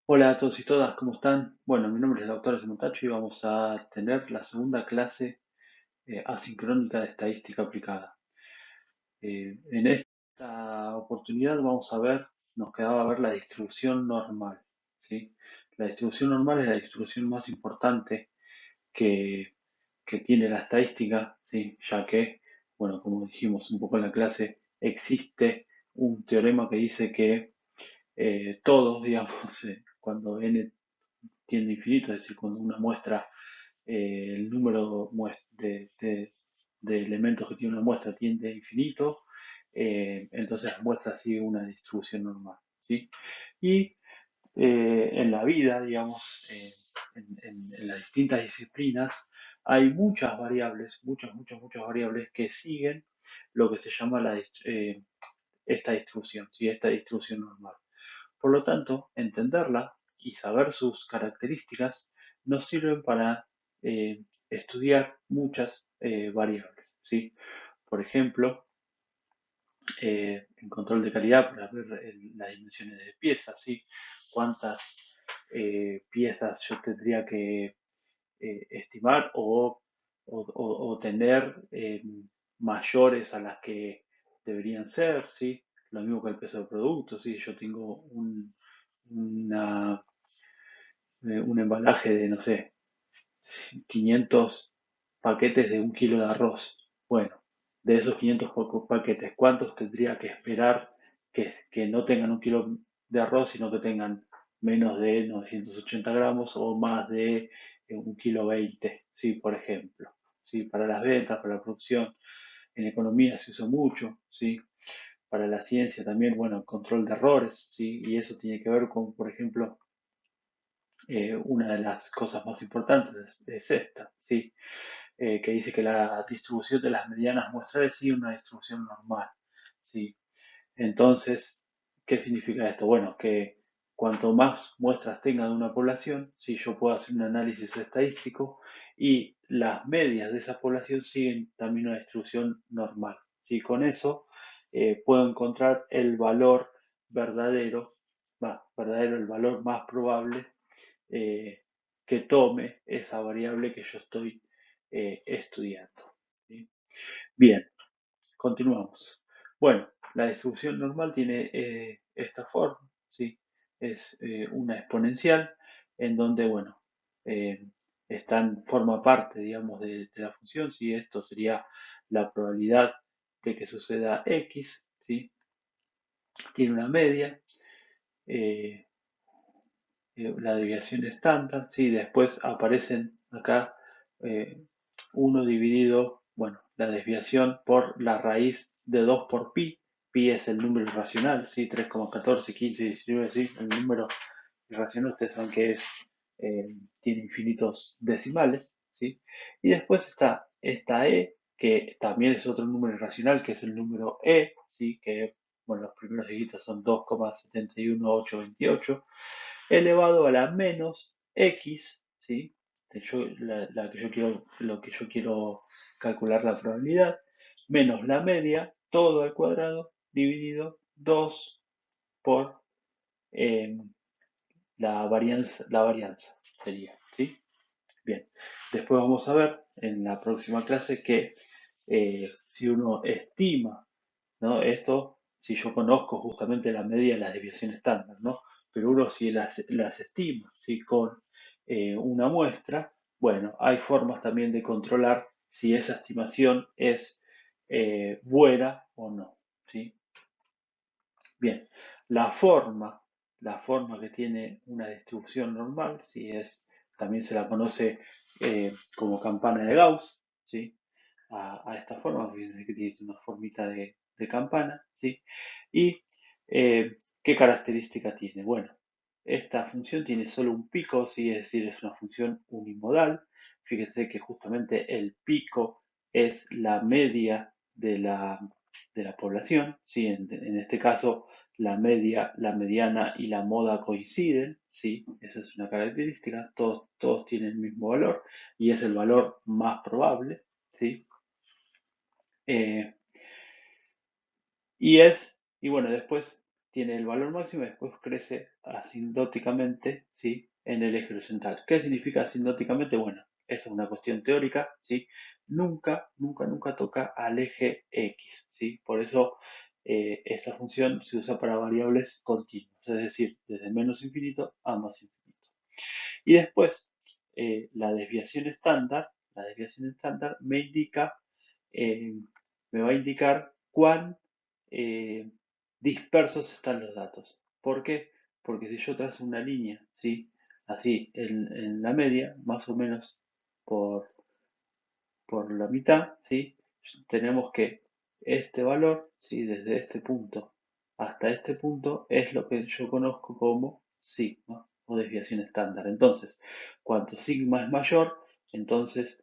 Hola a todos y todas, ¿cómo están? Bueno, mi nombre es el doctor Montacho y vamos a tener la segunda clase asincrónica de estadística aplicada. En esta oportunidad vamos a ver, nos quedaba ver la distribución normal, ¿sí? La distribución normal es la distribución más importante que, que tiene la estadística, ¿sí? Ya que, bueno, como dijimos un poco en la clase, existe un teorema que dice que todos, digamos, cuando n tiende a infinito, es decir, cuando una muestra, el número de elementos que tiene una muestra tiende a infinito, entonces la muestra sigue una distribución normal, ¿sí? Y en la vida, digamos, en las distintas disciplinas, hay muchas variables, muchas variables que siguen lo que se llama esta distribución, ¿sí? Esta distribución normal. Por lo tanto, entenderla y saber sus características nos sirven para estudiar muchas variables, ¿sí? Por ejemplo, en control de calidad para ver las dimensiones de piezas, ¿sí? Cuántas piezas yo tendría que estimar o tener mayores a las que deberían ser, ¿sí? Lo mismo que el peso del producto, ¿sí? Yo tengo una, un embalaje de, no sé, 500 paquetes de 1 kilo de arroz. Bueno, de esos 500 paquetes, ¿cuántos tendría que esperar que no tengan 1 kilo de arroz, sino que tengan menos de 980 gramos o más de 1,20 kg, ¿sí? Por ejemplo, ¿sí? Para las ventas, para la producción, en economía se usa mucho, ¿sí? Para la ciencia también, bueno, control de errores, ¿sí? Y eso tiene que ver con, por ejemplo, una de las cosas más importantes es esta, ¿sí? Que dice que la distribución de las medianas muestrales sigue una distribución normal, ¿sí? Entonces, ¿qué significa esto? Bueno, que cuanto más muestras tenga de una población, si yo puedo hacer un análisis estadístico y las medias de esa población siguen también una distribución normal. ¿Sí? Con eso puedo encontrar el valor verdadero, verdadero, el valor más probable eh, que tome esa variable que yo estoy estudiando. ¿Sí? Bien, continuamos. Bueno, la distribución normal tiene esta forma, ¿sí? Es una exponencial en donde, bueno, eh, forma parte, digamos, de la función, ¿sí? Esto sería la probabilidad de que suceda X, ¿sí? Tiene una media, eh, la desviación estándar, ¿sí? Después aparecen acá eh, 1 dividido, bueno, la desviación por la raíz de 2 por pi. Pi es el número irracional, ¿sí? 3,14, 15, 19, ¿sí? El número irracional, ustedes saben que tiene infinitos decimales, ¿sí? Y después está esta e, que también es otro número irracional, que es el número e, ¿sí? Que, bueno, los primeros dígitos son 2,711828 elevado a la menos x, ¿sí? Lo que yo quiero calcular la probabilidad, menos la media, todo al cuadrado, dividido 2 por eh, la varianza sería, ¿sí? Bien, después vamos a ver en la próxima clase que si uno estima, ¿no? Esto, si yo conozco justamente la media de las desviaciones estándar, ¿no? Pero uno si las estima, ¿sí? Con una muestra, bueno, hay formas también de controlar si esa estimación es buena o no, ¿sí? Bien, la forma, la forma que tiene una distribución normal, ¿sí? También se la conoce como campana de Gauss, ¿sí? A esta forma, fíjense que tiene una formita de campana, ¿sí? Y ¿qué característica tiene? Bueno, esta función tiene solo un pico, ¿sí? Es decir, es una función unimodal. Fíjense que justamente el pico es la media de la población, ¿sí? En este caso, la media, la mediana y la moda coinciden, ¿sí? Esa es una característica, todos tienen el mismo valor y es el valor más probable, ¿sí? Eh, y bueno, después tiene el valor máximo y después crece asindóticamente, ¿sí? En el eje horizontal. ¿Qué significa asindóticamente? Bueno, eso es una cuestión teórica, ¿sí? Nunca toca al eje X, ¿sí? Por eso esta función se usa para variables continuas, es decir, desde menos infinito a más infinito. Y después, la desviación estándar me indica, eh, me va a indicar cuán eh, dispersos están los datos. ¿Por qué? Porque si yo trazo una línea, ¿sí? Así, en la media, más o menos por, por la mitad, ¿sí? Tenemos que este valor, ¿sí? Desde este punto hasta este punto es lo que yo conozco como sigma o desviación estándar. Entonces, cuanto sigma es mayor, entonces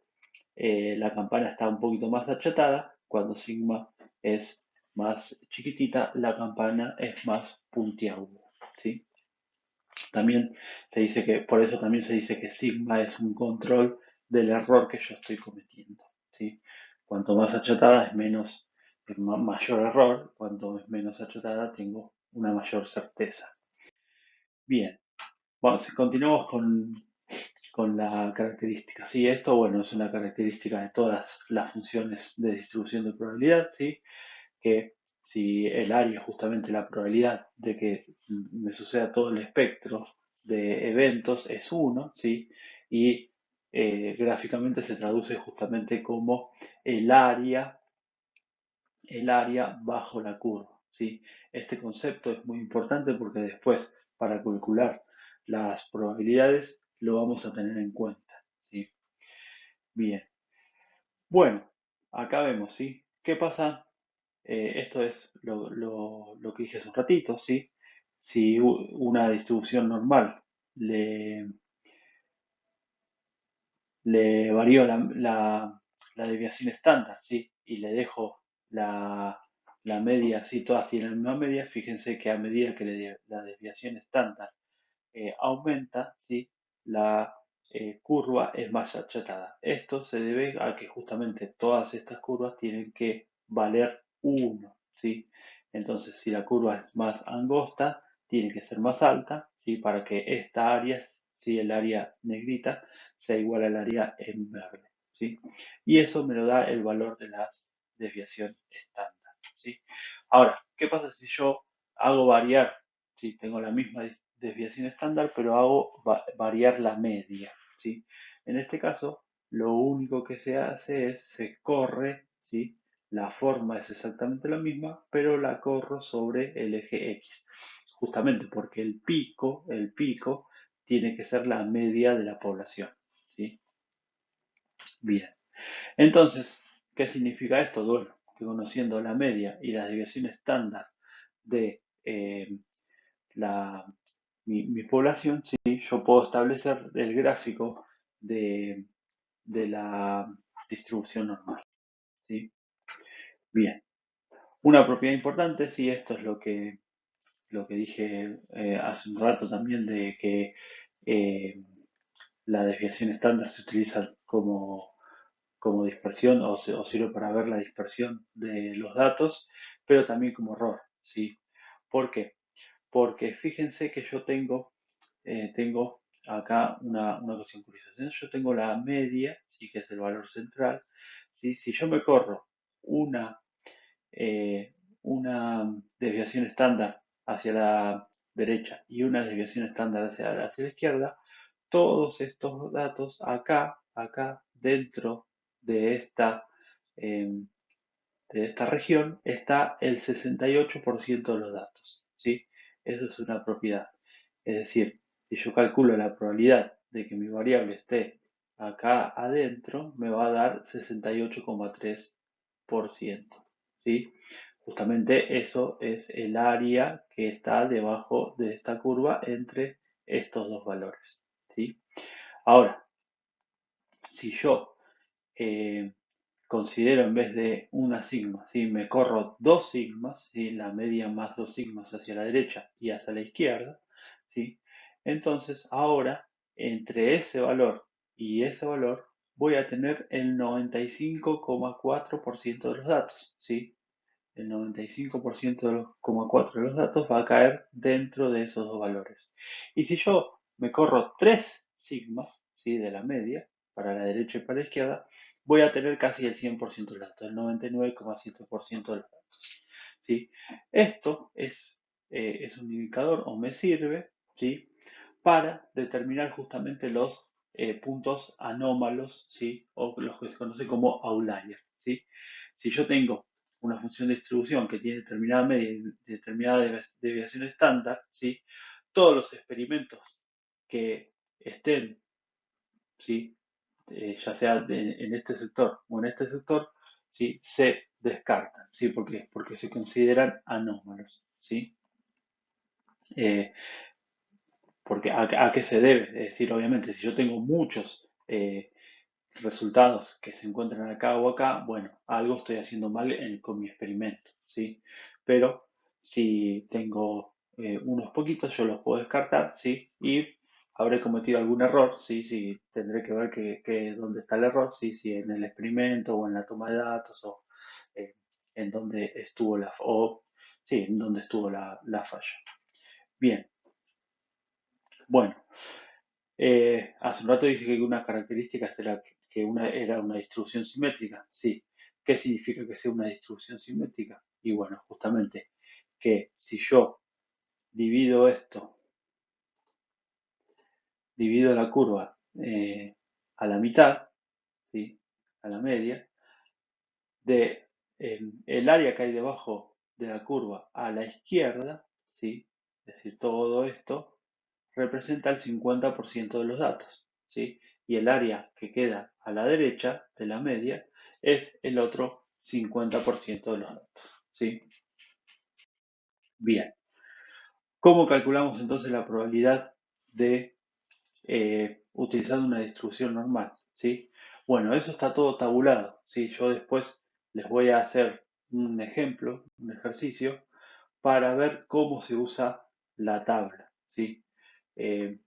la campana está un poquito más achatada. Cuando sigma es más chiquitita, la campana es más puntiaguda, ¿sí? También se dice que, por eso también se dice que sigma es un control del error que yo estoy cometiendo, ¿sí? Cuanto más achatada es mayor error, cuanto es menos achatada tengo una mayor certeza. Bien, vamos, si continuamos con la característica. Sí, esto, bueno, es una característica de todas las funciones de distribución de probabilidad, ¿sí? Que si el área, justamente la probabilidad de que me suceda todo el espectro de eventos es 1, ¿sí? Y gráficamente se traduce justamente como el área, el área bajo la curva, ¿sí? Este concepto es muy importante porque después, para calcular las probabilidades, lo vamos a tener en cuenta, ¿sí? Bien. Bueno, acá vemos, ¿sí? ¿Qué pasa? Esto es lo que dije hace un ratito, ¿sí? Si una distribución normal le, le varío la desviación estándar, ¿sí? Y le dejo la media, ¿sí? Todas tienen la misma media, fíjense que a medida que la desviación estándar aumenta, ¿sí? La curva es más achatada. Esto se debe a que justamente todas estas curvas tienen que valer 1, ¿sí? Entonces, si la curva es más angosta, tiene que ser más alta, ¿sí? Para que esta área, ¿sí? El área negrita, sea igual al área en verde, ¿sí? Y eso me lo da el valor de la desviación estándar, ¿sí? Ahora, ¿qué pasa si yo hago variar? ¿Sí? Tengo la misma desviación estándar, pero hago variar la media, ¿sí? En este caso, lo único que se hace es, se corre, ¿sí? La forma es exactamente la misma, pero la corro sobre el eje X, justamente porque el pico tiene que ser la media de la población, ¿sí? Bien, entonces, ¿qué significa esto? Bueno, que conociendo la media y la desviación estándar de la, mi población, ¿sí? Yo puedo establecer el gráfico de, de la distribución normal, ¿sí? Bien, una propiedad importante, sí, esto es lo que dije hace un rato también, de que eh, la desviación estándar se utiliza como dispersión o sirve para ver la dispersión de los datos, pero también como error, ¿sí? ¿Por qué? Porque fíjense que yo tengo acá una cuestión curiosa. Yo tengo la media, ¿sí? Que es el valor central, ¿sí? Si yo me corro una, eh, una desviación estándar hacia la derecha y una desviación estándar hacia la izquierda, todos estos datos acá dentro de em, de esta región está el 68% de los datos, ¿sí? Eso es una propiedad. Es decir, si yo calculo la probabilidad de que mi variable esté acá adentro, me va a dar 68,3%, ¿sí? Justamente eso es el área que está debajo de esta curva entre estos dos valores, ¿sí? Ahora, si yo eh, considero en vez de una sigma, ¿sí? Me corro dos sigmas, ¿sí? La media más dos sigmas hacia la derecha y hacia la izquierda, ¿sí? Entonces ahora, entre ese valor y ese valor, voy a tener el 95,4% de los datos, ¿sí? el 95,4% de los datos va a caer dentro de esos dos valores. Y si yo me corro 3 sigmas, ¿sí? De la media, para la derecha y para la izquierda, voy a tener casi el 100% de los datos, el 99,7% de los datos. ¿Sí? Esto es un indicador o me sirve, ¿sí? Para determinar justamente los puntos anómalos, ¿sí? O los que se conocen como outliers, ¿sí? Si yo tengo una función de distribución que tiene determinada media y determinada desviación estándar, ¿sí? Todos los experimentos que estén, ¿sí? Ya sea en este sector o en este sector, ¿sí? Se descartan, ¿sí? Porque se consideran anómalos, ¿sí? Eh, porque a qué se debe? Es decir, obviamente, si yo tengo muchos resultados que se encuentran acá o acá, bueno, algo estoy haciendo mal con mi experimento, ¿sí? Pero si tengo unos poquitos, yo los puedo descartar, ¿sí? Y habré cometido algún error, ¿sí? Sí, tendré que ver dónde está el error, ¿sí? Si en el experimento o en la toma de datos o eh, en dónde estuvo sí, en dónde estuvo la falla. Bien, bueno, hace un rato dije que una característica era que era una distribución simétrica. Sí. ¿Qué significa que sea una distribución simétrica? Y bueno, justamente que si yo divido esto, divido la curva a la mitad, ¿sí? A la media, de el área que hay debajo de la curva a la izquierda, ¿sí? Es decir, todo esto representa el 50% de los datos, ¿sí? Y el área que queda a la derecha de la media es el otro 50% de los datos, ¿sí? Bien. ¿Cómo calculamos entonces la probabilidad de utilizando una distribución normal, ¿sí? Bueno, eso está todo tabulado, ¿sí? Yo después les voy a hacer un ejemplo, un ejercicio, para ver cómo se usa la tabla, ¿sí? Eh,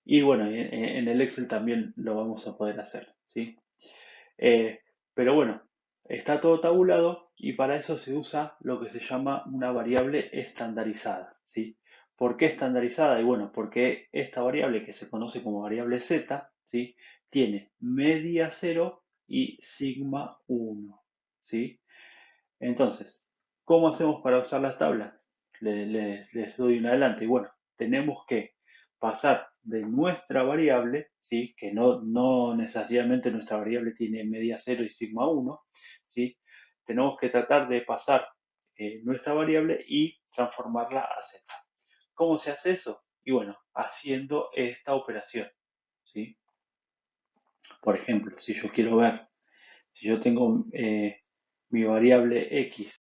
Y bueno, en el Excel también lo vamos a poder hacer, ¿sí? Eh, pero bueno, está todo tabulado y para eso se usa lo que se llama una variable estandarizada, ¿sí? ¿Por qué estandarizada? Y bueno, porque esta variable que se conoce como variable z, ¿sí? Tiene media 0 y sigma 1, ¿sí? Entonces, ¿cómo hacemos para usar las tablas? Les doy un adelanto. Y bueno, tenemos que pasar de nuestra variable, ¿sí? Que no necesariamente nuestra variable tiene media 0 y sigma 1, ¿sí? Tenemos que tratar de pasar nuestra variable y transformarla a z. ¿Cómo se hace eso? Y bueno, haciendo esta operación, ¿sí? Por ejemplo, si yo quiero ver, si yo tengo mi variable x